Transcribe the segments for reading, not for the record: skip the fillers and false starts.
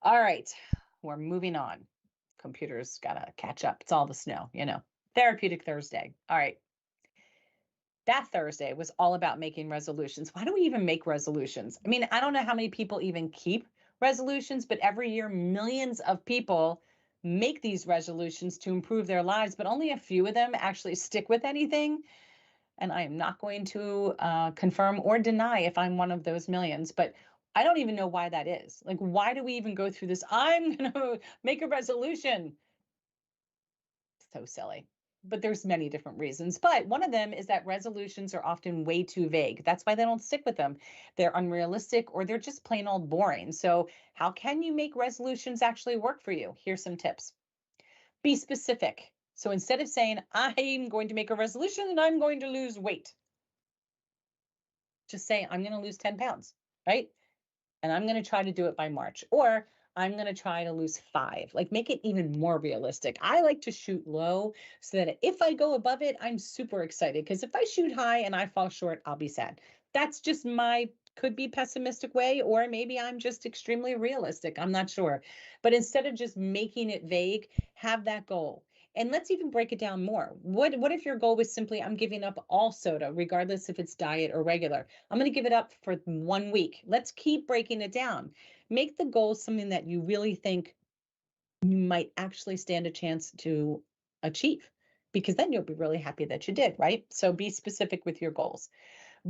All right, we're moving on. Computer's gotta catch up. It's all the snow. Therapeutic Thursday. All right. That Thursday was all about making resolutions. Why do we even make resolutions? I mean, I don't know how many people even keep resolutions, but every year, millions of people make these resolutions to improve their lives, but only a few of them actually stick with anything. And I am not going to confirm or deny if I'm one of those millions, but I don't even know why that is. Like, why do we even go through this? I'm going to make a resolution. So silly. But there's many different reasons. But one of them is that resolutions are often way too vague. That's why they don't stick with them. They're unrealistic or they're just plain old boring. So, how can you make resolutions actually work for you? Here's some tips. Be specific. So instead of saying, I'm going to make a resolution and I'm going to lose weight, just say, I'm going to lose 10 pounds, right? And I'm going to try to do it by March. Or I'm going to try to lose 5. Like, make it even more realistic. I like to shoot low so that if I go above it, I'm super excited. Because if I shoot high and I fall short, I'll be sad. That's just my could be pessimistic way, or maybe I'm just extremely realistic. I'm not sure. But instead of just making it vague, have that goal. And let's even break it down more. What if your goal was simply, I'm giving up all soda, regardless if it's diet or regular? I'm going to give it up for 1 week. Let's keep breaking it down. Make the goal something that you really think you might actually stand a chance to achieve, because then you'll be really happy that you did, right? So be specific with your goals.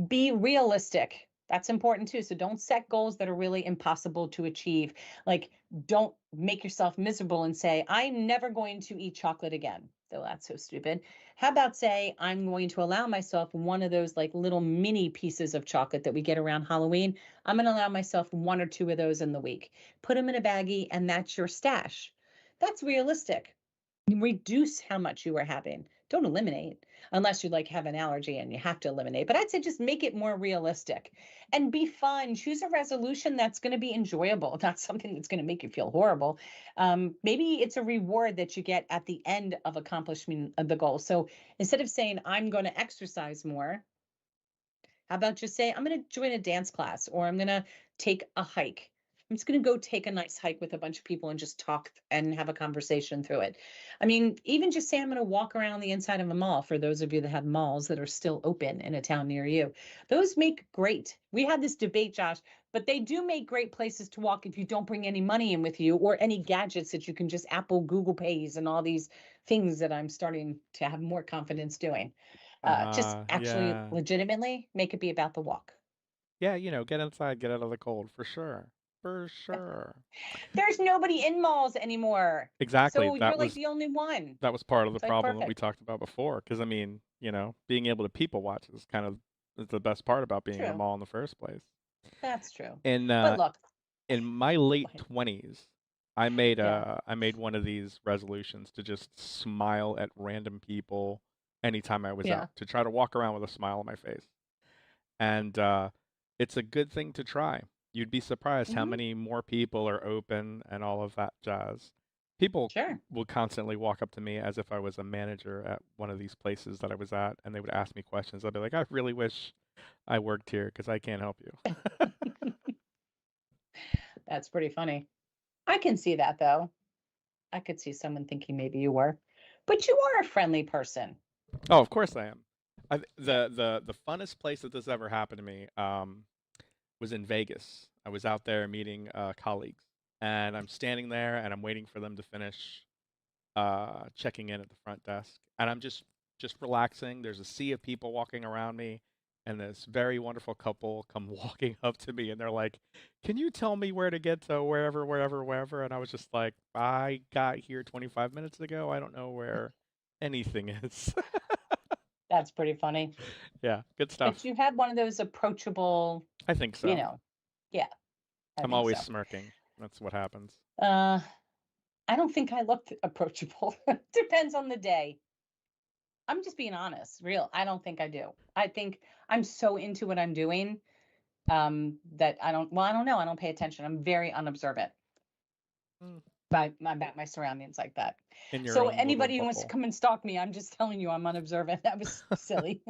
Be realistic. That's important too. So don't set goals that are really impossible to achieve. Like, don't make yourself miserable and say, I'm never going to eat chocolate again. So that's so stupid. How about say, I'm going to allow myself one of those like little mini pieces of chocolate that we get around Halloween. I'm going to allow myself 1 or 2 of those in the week. Put them in a baggie and that's your stash. That's realistic. Reduce how much you are having. Don't eliminate unless you like have an allergy and you have to eliminate. But I'd say just make it more realistic and be fun. Choose a resolution that's going to be enjoyable, not something that's going to make you feel horrible. Maybe it's a reward that you get at the end of accomplishment of the goal. So instead of saying, I'm going to exercise more, how about just say, I'm going to join a dance class or I'm going to take a hike. I'm just going to go take a nice hike with a bunch of people and just talk and have a conversation through it. I mean, even just say, I'm going to walk around the inside of a mall for those of you that have malls that are still open in a town near you. Those make great. We had this debate, Josh, but they do make great places to walk if you don't bring any money in with you or any gadgets that you can just Apple, Google Pays, and all these things that I'm starting to have more confidence doing. Just actually Yeah. legitimately make it be about the walk. Yeah, get inside, get out of the cold, for sure. For sure. There's nobody in malls anymore. Exactly. So you're like the only one. That was part of the It's like problem that we perfect. talked about before. Because I mean, being able to people watch is the best part about being in a True. mall in the first place. That's true. In But look, in my go late ahead. 20s, Yeah. I made one of these resolutions to just smile at random people anytime I was Yeah. out, to try to walk around with a smile on my face. And it's a good thing to try. You'd be surprised how Hmm. many more people are open and all of that jazz. People Sure. will constantly walk up to me as if I was a manager at one of these places that I was at, and they would ask me questions. I'd be like, I really wish I worked here because I can't help you. That's pretty funny. I can see that though. I could see someone thinking maybe you were, but you are a friendly person. Oh, of course I am. Yeah. The funnest place that this ever happened to me was in Vegas. I was out there meeting colleagues, and I'm standing there and I'm waiting for them to finish checking in at the front desk, and I'm just relaxing. There's a sea of people walking around me, and this very wonderful couple come walking up to me, and they're like, "Can you tell me where to get to wherever, wherever, wherever?" And I was just like, "I got here 25 minutes ago. I don't know where anything is." That's pretty funny. Yeah, good But stuff. you had one of those approachable, I think you so. know, yeah, I I'm think always so. smirking. That's what happens. Uh, I don't think I looked approachable. Depends on the day. I'm just being honest, real. I don't think I do. I think I'm so into what I'm doing that I don't know. I don't pay attention. I'm very unobservant Mm, about my surroundings like that. in your So own little anybody who wants to bubble. come and stalk me, I'm just telling you I'm unobservant. That was silly.